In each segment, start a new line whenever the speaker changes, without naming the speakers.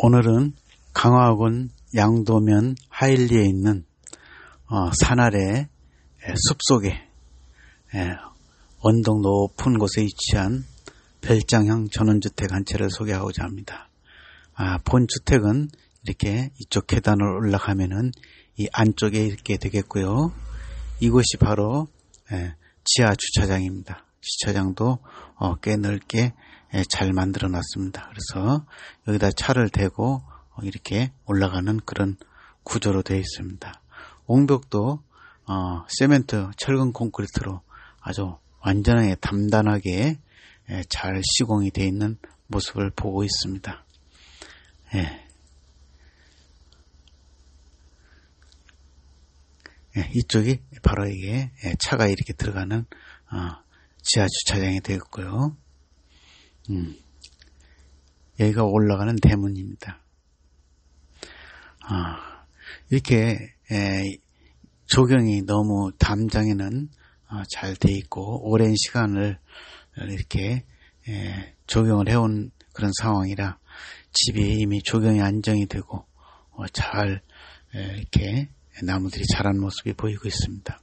오늘은 강화군 양도면 하일리에 있는 산 아래 숲속에 언덕 높은 곳에 위치한 별장형 전원주택 한 채를 소개하고자 합니다. 본 주택은 이렇게 이쪽 계단을 올라가면은 이 안쪽에 있게 되겠고요. 이곳이 바로 지하 주차장입니다. 주차장도 꽤 넓게 잘 만들어 놨습니다. 그래서 여기다 차를 대고 이렇게 올라가는 그런 구조로 되어 있습니다. 옹벽도 세멘트, 철근 콘크리트로 아주 완전하게 단단하게 잘 시공이 되어 있는 모습을 보고 있습니다. 이쪽이 바로 이게 차가 이렇게 들어가는 지하 주차장이 되었고요. 여기가 올라가는 대문입니다. 이렇게 조경이 너무 담장에는 잘 돼 있고 오랜 시간을 이렇게 조경을 해온 그런 상황이라 집이 이미 조경이 안정이 되고 잘 이렇게 나무들이 자란 모습이 보이고 있습니다.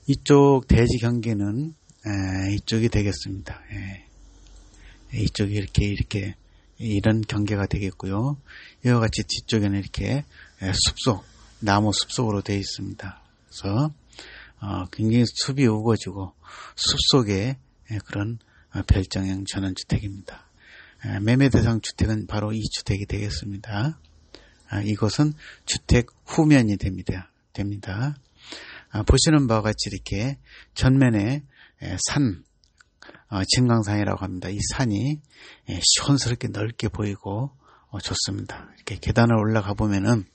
이쪽 대지 경계는 이쪽이 되겠습니다. 이쪽이 이렇게 이런 경계가 되겠고요. 이와 같이 뒤쪽에는 이렇게 숲속, 나무 숲속으로 되어 있습니다. 그래서 굉장히 숲이 우거지고 숲속에 그런 별장형 전원주택입니다. 매매 대상 주택은 바로 이 주택이 되겠습니다. 이것은 주택 후면이 됩니다. 보시는 바와 같이 이렇게 전면에 산, 진강산이라고 합니다. 이 산이 시원스럽게 넓게 보이고 좋습니다. 이렇게 계단을 올라가 보면은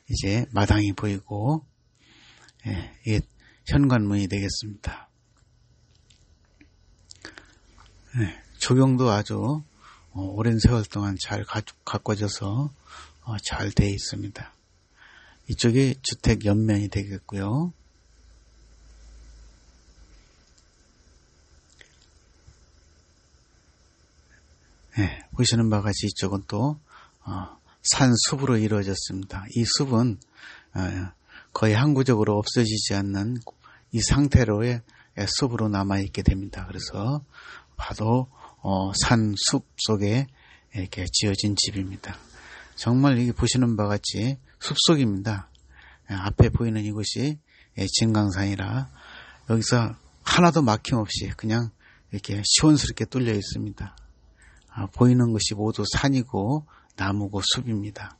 이제 마당이 보이고 이게 현관문이 되겠습니다. 조경도 아주 오랜 세월 동안 잘 가꿔져서 잘 되어 있습니다. 이쪽이 주택 옆면이 되겠고요. 보시는 바와 같이 이쪽은 또 산숲으로 이루어졌습니다. 이 숲은 거의 항구적으로 없어지지 않는 이 상태로의 숲으로 남아있게 됩니다. 그래서 봐도 산숲 속에 이렇게 지어진 집입니다. 정말 여기 보시는 바와 같이 숲속입니다. 앞에 보이는 이곳이 진강산이라 여기서 하나도 막힘없이 그냥 이렇게 시원스럽게 뚫려 있습니다. 보이는 것이 모두 산이고 나무고 숲입니다.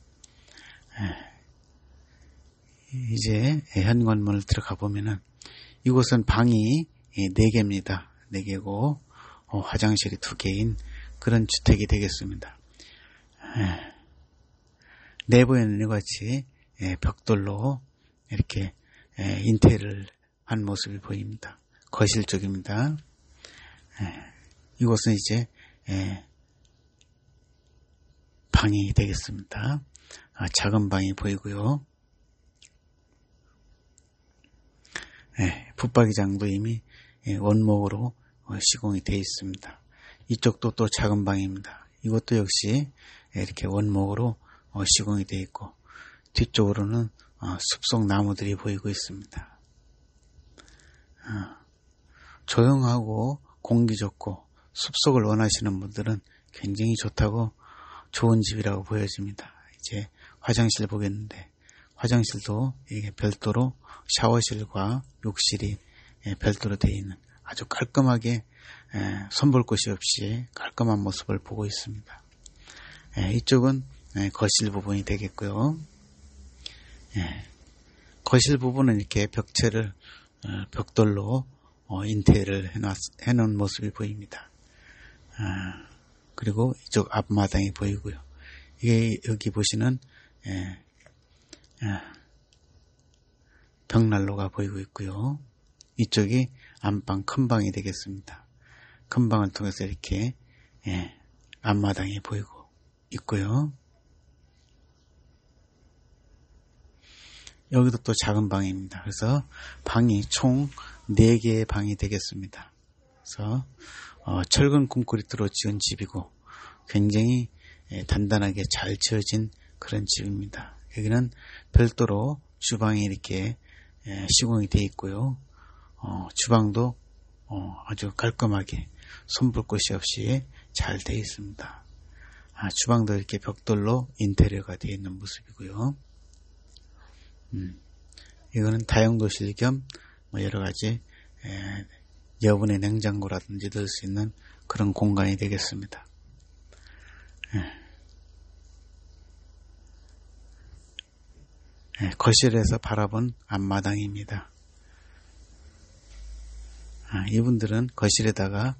이제 현관문을 들어가 보면은 이곳은 방이 4개입니다. 4개고 화장실이 2개인 그런 주택이 되겠습니다. 내부에는 이같이 벽돌로 이렇게 인테리어를 한 모습이 보입니다. 거실 쪽입니다. 이곳은 이제 방이 되겠습니다. 작은 방이 보이고요. 붙박이장도 이미 원목으로 시공이 되어 있습니다. 이쪽도 또 작은 방입니다. 이것도 역시 이렇게 원목으로 시공이 되어 있고 뒤쪽으로는 숲속 나무들이 보이고 있습니다. 조용하고 공기 좋고 숲속을 원하시는 분들은 굉장히 좋다고 좋은 집이라고 보여집니다. 이제 화장실 보겠는데 화장실도 이게 별도로 샤워실과 욕실이 별도로 되어 있는 아주 깔끔하게 손볼 곳이 없이 깔끔한 모습을 보고 있습니다. 이쪽은 거실 부분이 되겠고요. 거실 부분은 이렇게 벽체를 벽돌로 인테리어를 해놓은 모습이 보입니다. 그리고 이쪽 앞마당이 보이고요. 이게 여기 보시는 벽난로가 보이고 있고요. 이쪽이 안방 큰 방이 되겠습니다. 큰 방을 통해서 이렇게 앞마당이 보이고 있고요. 여기도 또 작은 방입니다. 그래서 방이 총 4개의 방이 되겠습니다. 그래서 철근 콘크리트로 지은 집이고 굉장히 단단하게 잘 지어진 그런 집입니다. 여기는 별도로 주방이 이렇게 시공이 되어 있고요. 주방도 아주 깔끔하게 손볼 곳이 없이 잘 되어 있습니다. 주방도 이렇게 벽돌로 인테리어가 되어 있는 모습이고요. 이거는 다용도실 겸 여러 가지 여분의 냉장고라든지 넣을 수 있는 그런 공간이 되겠습니다. 거실에서 바라본 앞마당입니다. 이분들은 거실에다가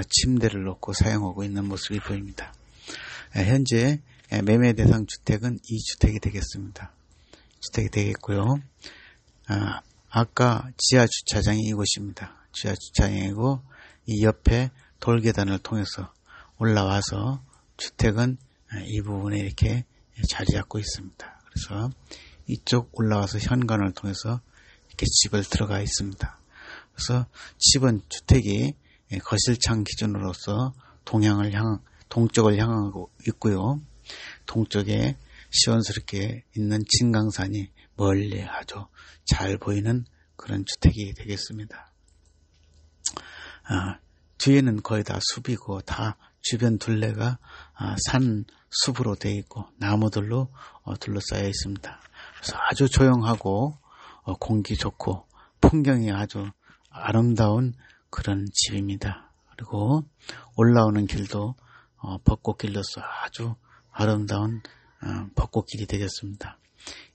침대를 놓고 사용하고 있는 모습이 보입니다. 현재 매매 대상 주택은 2주택이 되겠습니다. 주택이 되겠고요. 아까 지하 주차장이 이곳입니다. 지하 주차장이고 이 옆에 돌계단을 통해서 올라와서 주택은 이 부분에 이렇게 자리 잡고 있습니다. 그래서 이쪽 올라와서 현관을 통해서 이렇게 집을 들어가 있습니다. 그래서 집은 주택이 거실창 기준으로서 동쪽을 향하고 있고요. 동쪽에 시원스럽게 있는 진강산이 멀리 아주 잘 보이는 그런 주택이 되겠습니다. 뒤에는 거의 다 숲이고 다 주변 둘레가 산 숲으로 되어 있고 나무들로 둘러싸여 있습니다. 그래서 아주 조용하고 공기 좋고 풍경이 아주 아름다운 그런 집입니다. 그리고 올라오는 길도 벚꽃길로서 아주 아름다운 벚꽃길이 되겠습니다.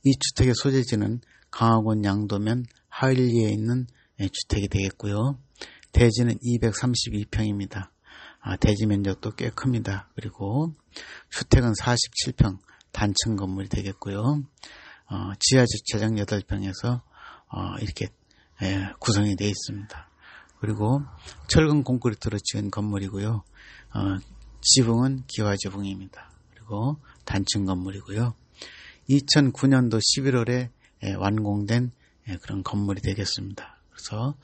이 주택의 소재지는 강화군 양도면 하일리에 있는 주택이 되겠고요. 대지는 232평입니다. 대지 면적도 꽤 큽니다. 그리고 주택은 47평 단층 건물이 되겠고요. 지하 주차장 8평에서 이렇게 구성이 되어 있습니다. 그리고 철근 콘크리트로 지은 건물이고요. 지붕은 기와 지붕입니다. 그리고 단층 건물이고요. 2009년도 11월에 완공된 그런 건물이 되겠습니다. 그래서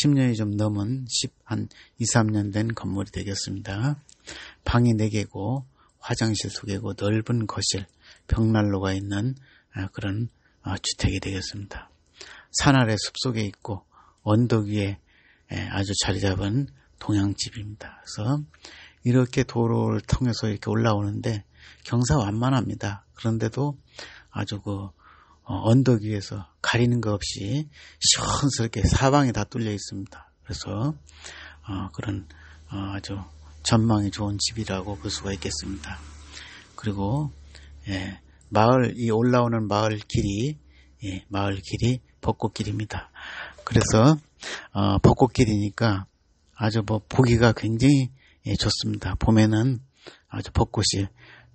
10년이 좀 넘은 한 2, 3년 된 건물이 되겠습니다. 방이 4개고 화장실 2개고 넓은 거실, 벽난로가 있는 그런 주택이 되겠습니다. 산 아래 숲속에 있고 언덕 위에 아주 자리 잡은 동양집입니다. 그래서 이렇게 도로를 통해서 이렇게 올라오는데 경사완만합니다. 그런데도 아주 언덕 위에서 가리는 것 없이 시원스럽게 사방이 다 뚫려 있습니다. 그래서 그런 아주 전망이 좋은 집이라고 볼 수가 있겠습니다. 그리고 이 올라오는 마을 길이 벚꽃길입니다. 그래서 벚꽃길이니까 아주 보기가 굉장히 좋습니다. 봄에는 아주 벚꽃이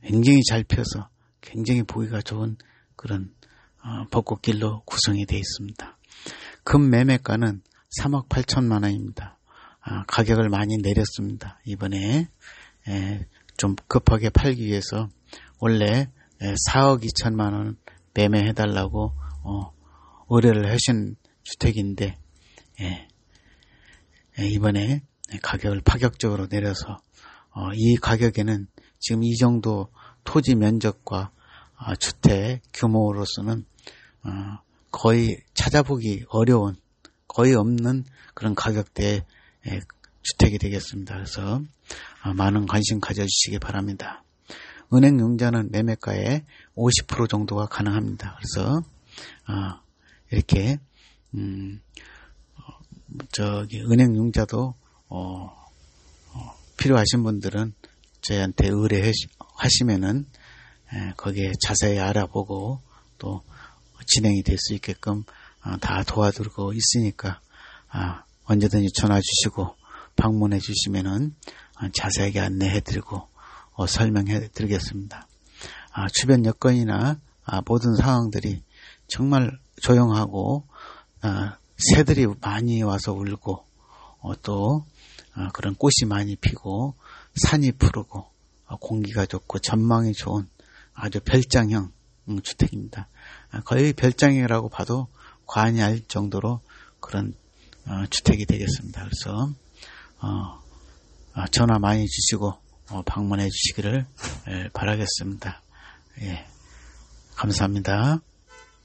굉장히 잘 펴서 굉장히 보기가 좋은 그런 벚꽃길로 구성이 되어 있습니다. 금 매매가는 3억 8천만 원입니다. 가격을 많이 내렸습니다. 이번에 좀 급하게 팔기 위해서 원래 4억 2천만 원 매매해달라고 의뢰를 하신 주택인데 이번에 가격을 파격적으로 내려서 이 가격에는 지금 이 정도 토지 면적과 주택 규모로서는 거의 찾아보기 어려운 거의 없는 그런 가격대의 주택이 되겠습니다. 그래서 많은 관심 가져주시기 바랍니다. 은행 융자는 매매가의 50% 정도가 가능합니다. 그래서 이렇게 은행 융자도 필요하신 분들은 저희한테 의뢰하시면은 거기에 자세히 알아보고 또 진행이 될 수 있게끔 다 도와드리고 있으니까 언제든지 전화 주시고 방문해 주시면은 자세하게 안내해드리고 설명해드리겠습니다. 주변 여건이나 모든 상황들이 정말 조용하고 새들이 많이 와서 울고 또 그런 꽃이 많이 피고 산이 푸르고 공기가 좋고 전망이 좋은 아주 별장형 주택입니다. 거의 별장이라고 봐도 과언이 아닐 정도로 그런 주택이 되겠습니다. 그래서 전화 많이 주시고 방문해 주시기를 바라겠습니다. 예, 감사합니다.